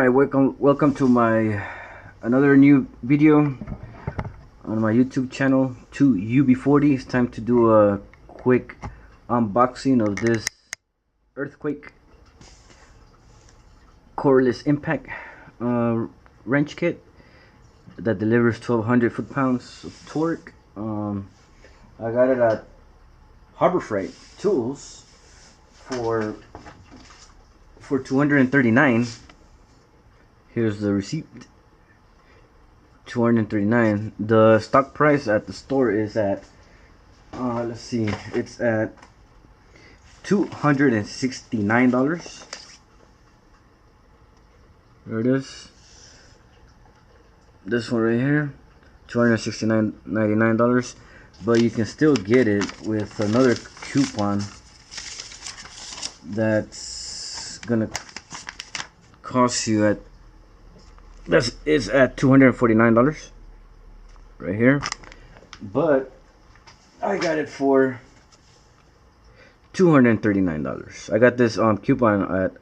Alright, welcome to my another new video on my YouTube channel, 2UB40. It's time to do a quick unboxing of this Earthquake Coreless Impact wrench kit that delivers 1200 foot-pounds of torque. I got it at Harbor Freight Tools for $239. Here's the receipt. $239. The stock price at the store is at let's see, it's at $269. There it is. This one right here, $269.99. But you can still get it with another coupon that's gonna cost you at it's at $249 right here, but I got it for $239. I got this coupon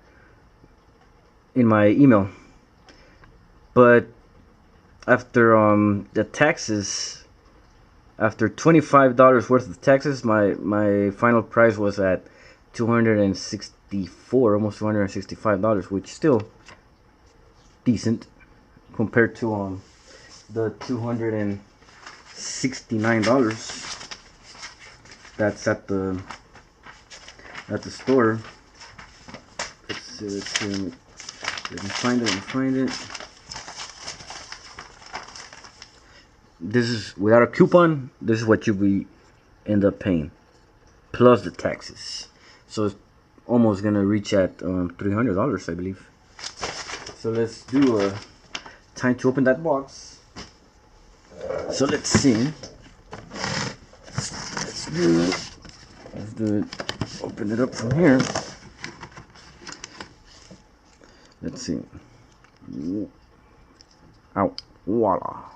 in my email, but after the taxes, after $25 worth of taxes, my final price was at $264, almost $265, which still decent compared to the $269 that's at the store. Let's see, let me find it. This is without a coupon. This is what you end up paying plus the taxes, so it's almost gonna reach at $300, I believe. So let's do a time to open that box. So let's see. Let's do it. Open it up from here. Let's see. Out. Voila.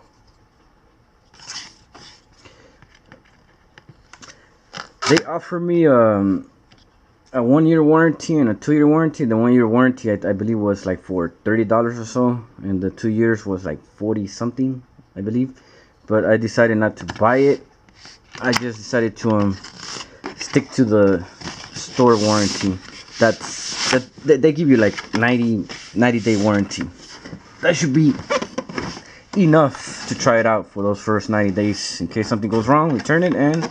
They offer me a 1-year warranty and a 2-year warranty. The 1-year warranty, I believe, was like for $30 or so, and the 2 years was like 40 something, I believe. But I decided not to buy it. I just decided to stick to the store warranty. They give you like 90-day warranty. That should be enough to try it out for those first 90 days. In case something goes wrong, return it and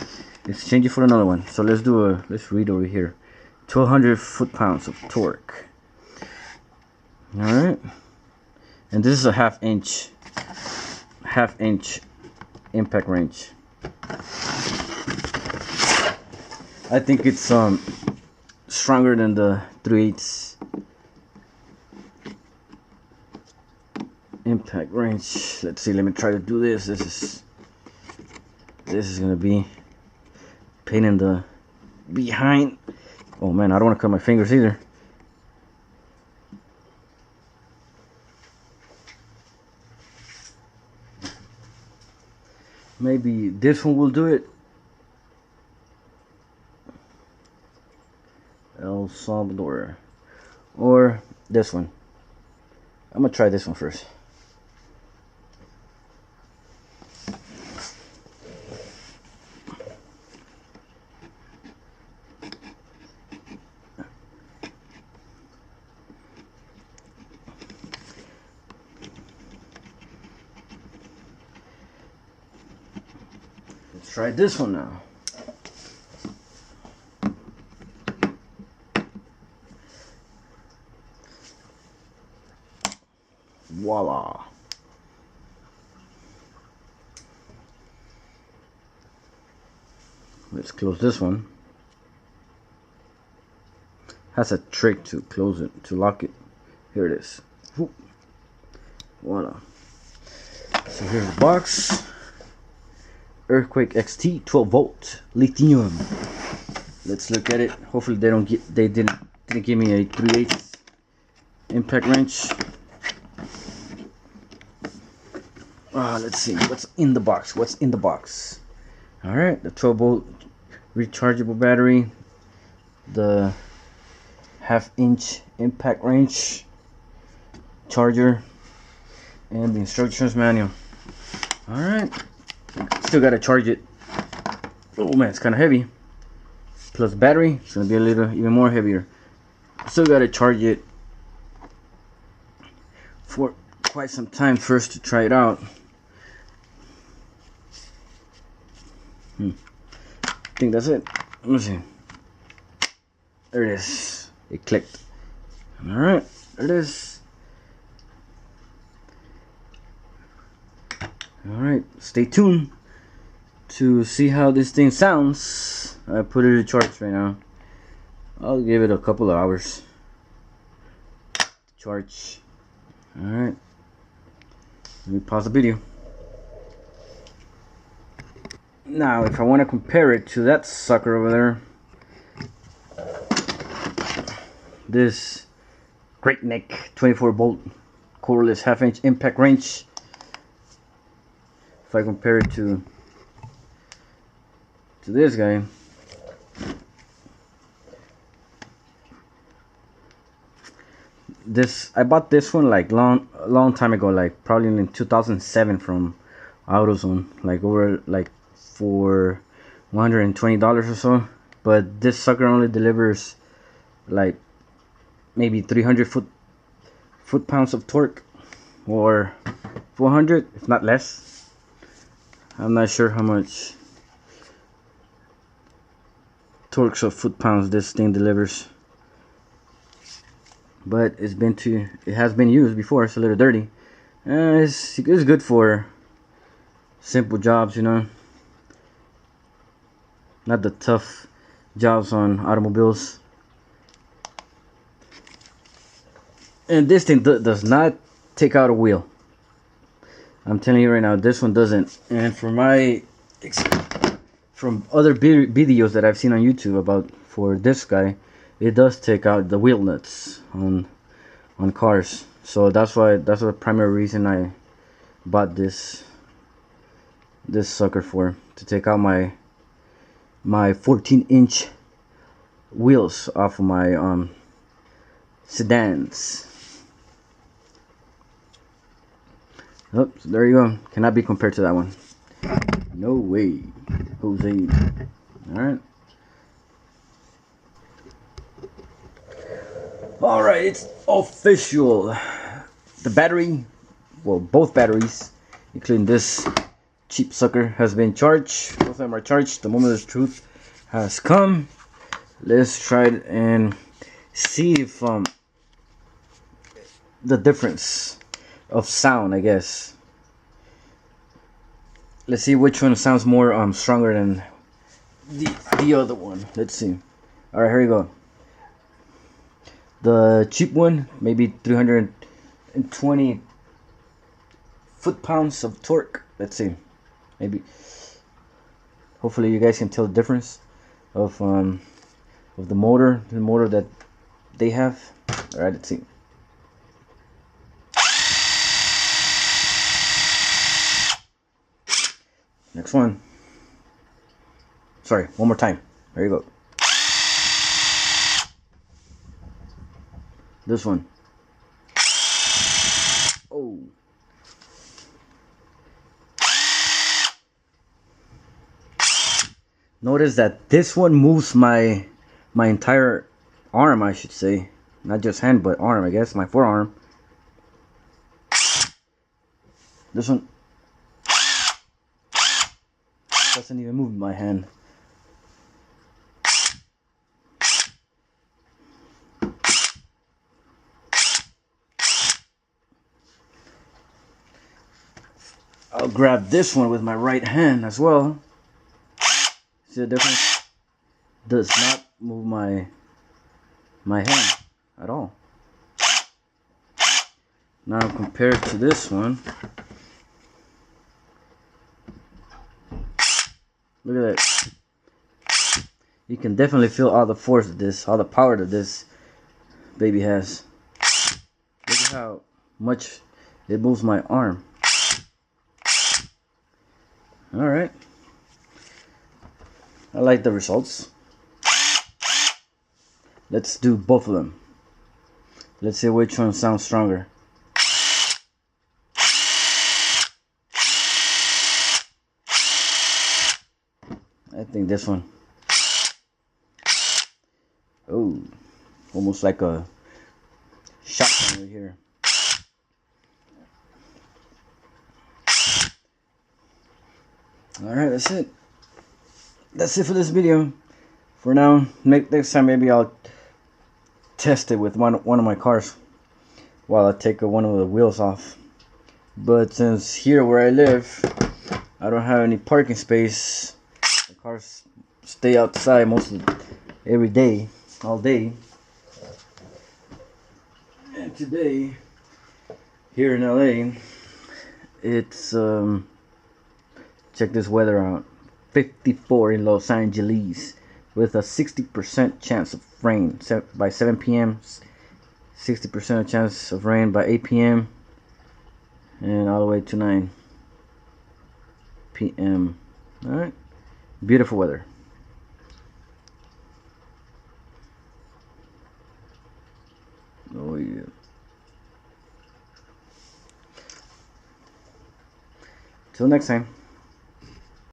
exchange it for another one. So let's read over here. 1200 foot-pounds of torque. Alright. And this is a half inch impact wrench. I think it's stronger than the 3/8 impact wrench. Let's see, let me try to do this. This is gonna be pain in the behind. Oh man, I don't want to cut my fingers either. Maybe this one will do it. El Salvador. Or this one. I'm gonna try this one first. Let's try this one now. Voila. Let's close this one. Has a trick to close it, to lock it. Here it is. Whoop. Voila. So here's the box. Earthquake XT 12-volt lithium. Let's look at it. Hopefully they didn't give me a 3/8 impact wrench. Let's see what's in the box. All right, the 12-volt rechargeable battery, the 1/2 inch impact wrench, charger, and the instructions manual. Alright, still gotta charge it. Oh man, it's kind of heavy. Plus battery, it's gonna be a little even more heavier. Still gotta charge it for quite some time first to try it out. I think that's it. Let me see. There it is. It clicked. Alright, there it is. Alright, stay tuned to see how this thing sounds. I put it to charge right now. I'll give it a couple of hours to charge. Alright, let me pause the video. Now if I want to compare it to that sucker over there, this Great Neck 24 volt cordless half-inch impact wrench, if I compare it to this guy, I bought this one like a long time ago, like probably in 2007 from AutoZone, like over like for $120 or so. But this sucker only delivers like maybe 300 foot-pounds of torque, or 400 if not less. I'm not sure how much torques of foot-pounds this thing delivers, but it has been used before. It's a little dirty. It's good for simple jobs, you know, not the tough jobs on automobiles. And this thing does not take out a wheel. I'm telling you right now, this one doesn't. And from other videos that I've seen on YouTube for this guy, it does take out the wheel nuts on cars. So that's the primary reason I bought this sucker for, to take out my 14-inch wheels off of my sedans. Oh, so there you go. Cannot be compared to that one. No way, Jose. Alright. Alright, it's official. The battery, well, both batteries, including this cheap sucker, has been charged. Both of them are charged. The moment of truth has come. Let's try it and see if the difference of sound, I guess. Let's see which one sounds more stronger than the other one. Let's see. Alright, here we go. The cheap one, maybe 320 foot-pounds of torque. Let's see. Maybe. Hopefully you guys can tell the difference of the motor that they have. Alright, let's see. Next one. Sorry, one more time. There you go. This one. Oh. Notice that this one moves my entire arm, I should say. Not just hand, but arm, I guess. My forearm. This one doesn't even move my hand. I'll grab this one with my right hand as well. See the difference? Does not move my hand at all. Now compared to this one, look at that. You can definitely feel all the force of this, all the power that this baby has. Look at how much it moves my arm. Alright. I like the results. Let's do both of them. Let's see which one sounds stronger. think this one. Oh, almost like a shotgun right here. Alright, that's it. That's it for this video. For now, next time maybe I'll test it with one of my cars while I take one of the wheels off. But since here where I live, I don't have any parking space. The cars stay outside every day, all day. And today, here in LA, it's check this weather out. 54 in Los Angeles with a 60% chance of rain by 7 p.m. 60% chance of rain by 8 p.m. and all the way to 9 p.m. Alright, beautiful weather. Oh yeah. Till next time.